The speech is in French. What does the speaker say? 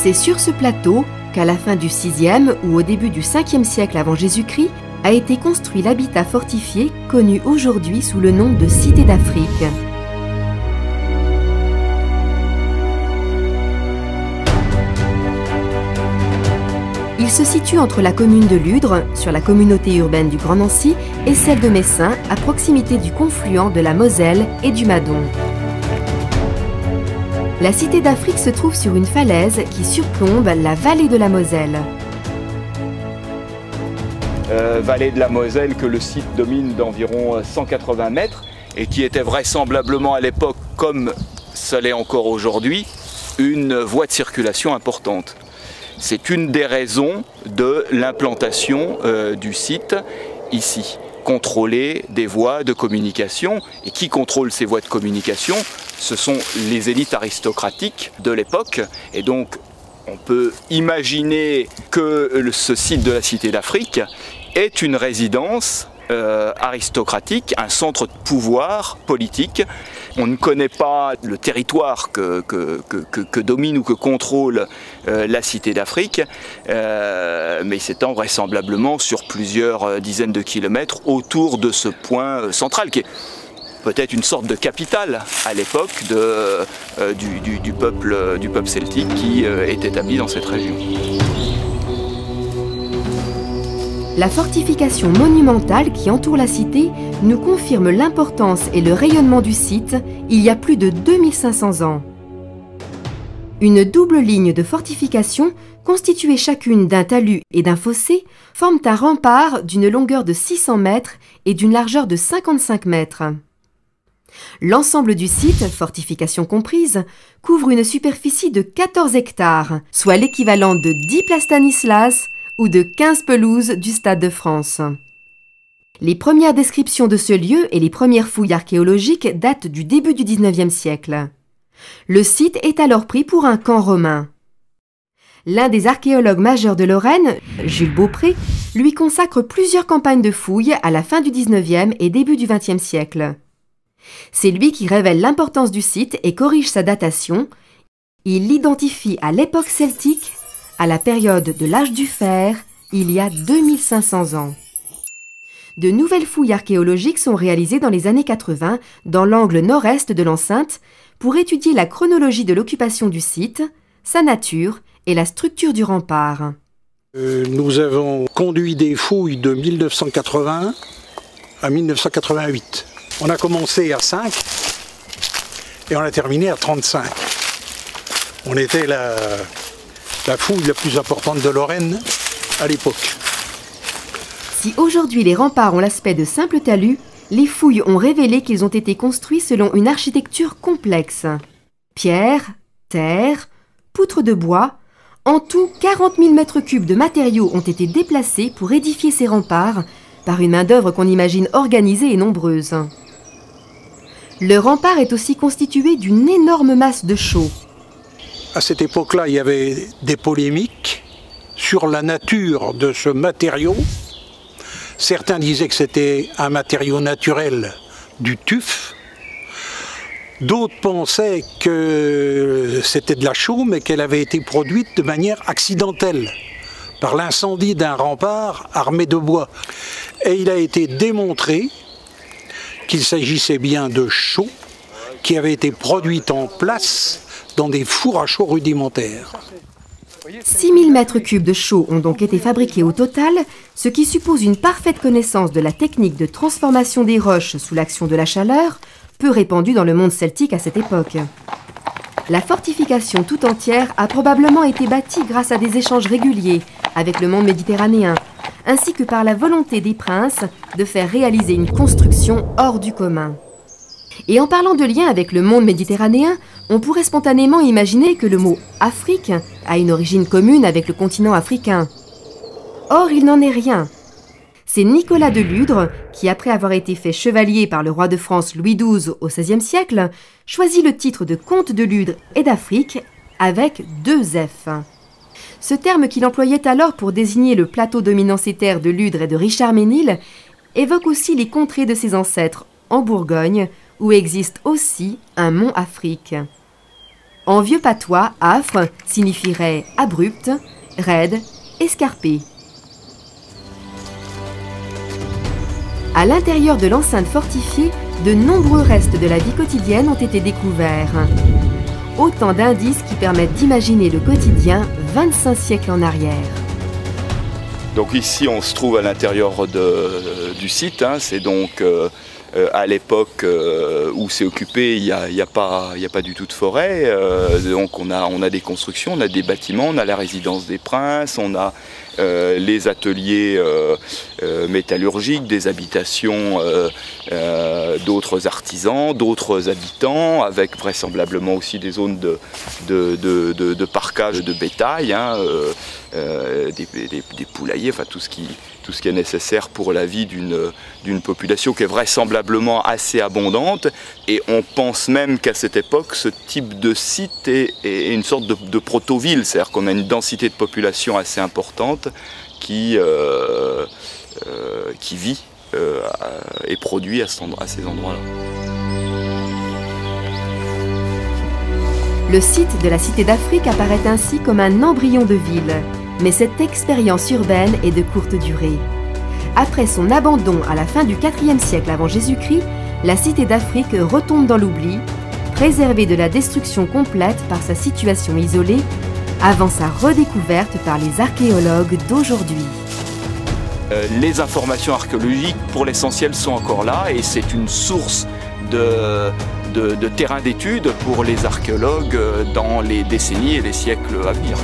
C'est sur ce plateau qu'à la fin du 6e ou au début du 5e siècle avant Jésus-Christ a été construit l'habitat fortifié connu aujourd'hui sous le nom de Cité d'Afrique. Il se situe entre la commune de Ludre, sur la communauté urbaine du Grand Nancy, et celle de Messin, à proximité du confluent de la Moselle et du Madon. La Cité d'Afrique se trouve sur une falaise qui surplombe la vallée de la Moselle. Vallée de la Moselle que le site domine d'environ 180 mètres et qui était vraisemblablement à l'époque, comme ça l'est encore aujourd'hui, une voie de circulation importante. C'est une des raisons de l'implantation du site ici. Contrôler des voies de communication. Et qui contrôle ces voies de communication? Ce sont les élites aristocratiques de l'époque. Et donc, on peut imaginer que ce site de la Cité d'Afrique est une résidence aristocratique, un centre de pouvoir politique. On ne connaît pas le territoire que domine ou que contrôle la Cité d'Afrique, mais s'étend vraisemblablement sur plusieurs dizaines de kilomètres autour de ce point central, qui est peut-être une sorte de capitale à l'époque du peuple celtique qui est établi dans cette région. La fortification monumentale qui entoure la cité nous confirme l'importance et le rayonnement du site il y a plus de 2500 ans. Une double ligne de fortification, constituée chacune d'un talus et d'un fossé, forment un rempart d'une longueur de 600 mètres et d'une largeur de 55 mètres. L'ensemble du site, fortification comprise, couvre une superficie de 14 hectares, soit l'équivalent de 10 places Stanislas ou de 15 pelouses du Stade de France. Les premières descriptions de ce lieu et les premières fouilles archéologiques datent du début du XIXe siècle. Le site est alors pris pour un camp romain. L'un des archéologues majeurs de Lorraine, Jules Beaupré, lui consacre plusieurs campagnes de fouilles à la fin du XIXe et début du XXe siècle. C'est lui qui révèle l'importance du site et corrige sa datation. Il l'identifie à l'époque celtique, à la période de l'âge du fer, il y a 2500 ans. De nouvelles fouilles archéologiques sont réalisées dans les années 80 dans l'angle nord-est de l'enceinte pour étudier la chronologie de l'occupation du site, sa nature et la structure du rempart. Nous avons conduit des fouilles de 1980 à 1988. On a commencé à 5 et on a terminé à 35. On était la fouille la plus importante de Lorraine à l'époque. Si aujourd'hui les remparts ont l'aspect de simples talus, les fouilles ont révélé qu'ils ont été construits selon une architecture complexe. Pierre, terre, poutres de bois, en tout 40 000 m3 de matériaux ont été déplacés pour édifier ces remparts par une main-d'œuvre qu'on imagine organisée et nombreuse. Le rempart est aussi constitué d'une énorme masse de chaux. À cette époque-là, il y avait des polémiques sur la nature de ce matériau. Certains disaient que c'était un matériau naturel du tuf. D'autres pensaient que c'était de la chaux, mais qu'elle avait été produite de manière accidentelle par l'incendie d'un rempart armé de bois. Et il a été démontré qu'il s'agissait bien de chaux qui avaient été produites en place dans des fours à chaux rudimentaires. 6000 m3 de chaux ont donc été fabriqués au total, ce qui suppose une parfaite connaissance de la technique de transformation des roches sous l'action de la chaleur, peu répandue dans le monde celtique à cette époque. La fortification tout entière a probablement été bâtie grâce à des échanges réguliers avec le monde méditerranéen, ainsi que par la volonté des princes de faire réaliser une construction hors du commun. Et en parlant de lien avec le monde méditerranéen, on pourrait spontanément imaginer que le mot « Afrique » a une origine commune avec le continent africain. Or, il n'en est rien. C'est Nicolas de Ludre qui, après avoir été fait chevalier par le roi de France Louis XII au XVIe siècle, choisit le titre de comte de Ludre et d'Afrique avec 2 F. Ce terme qu'il employait alors pour désigner le plateau dominant ces terres de Ludre et de Richard-Ménil évoque aussi les contrées de ses ancêtres en Bourgogne, où existe aussi un mont Afrique. En vieux patois, affre signifierait abrupt, raide, escarpé. À l'intérieur de l'enceinte fortifiée, de nombreux restes de la vie quotidienne ont été découverts. Autant d'indices qui permettent d'imaginer le quotidien 25 siècles en arrière. Donc ici on se trouve à l'intérieur du site, hein. C'est donc à l'époque où c'est occupé, il n'y a pas du tout de forêt, donc on a des constructions, on a des bâtiments, on a la résidence des princes, on a les ateliers métallurgiques, des habitations d'autres artisans, d'autres habitants, avec vraisemblablement aussi des zones de parcage de bétail, hein, des poulaillers, enfin tout ce qui est nécessaire pour la vie d'une population qui est vraisemblablement assez abondante. Et on pense même qu'à cette époque, ce type de site est une sorte de proto-ville, c'est-à-dire qu'on a une densité de population assez importante qui vit et produit à ces endroits-là. Le site de la Cité d'Afrique apparaît ainsi comme un embryon de ville. Mais cette expérience urbaine est de courte durée. Après son abandon à la fin du IVe siècle avant Jésus-Christ, la Cité d'Afrique retombe dans l'oubli, préservée de la destruction complète par sa situation isolée, avant sa redécouverte par les archéologues d'aujourd'hui. Les informations archéologiques, pour l'essentiel, sont encore là et c'est une source de terrain d'étude pour les archéologues dans les décennies et les siècles à venir.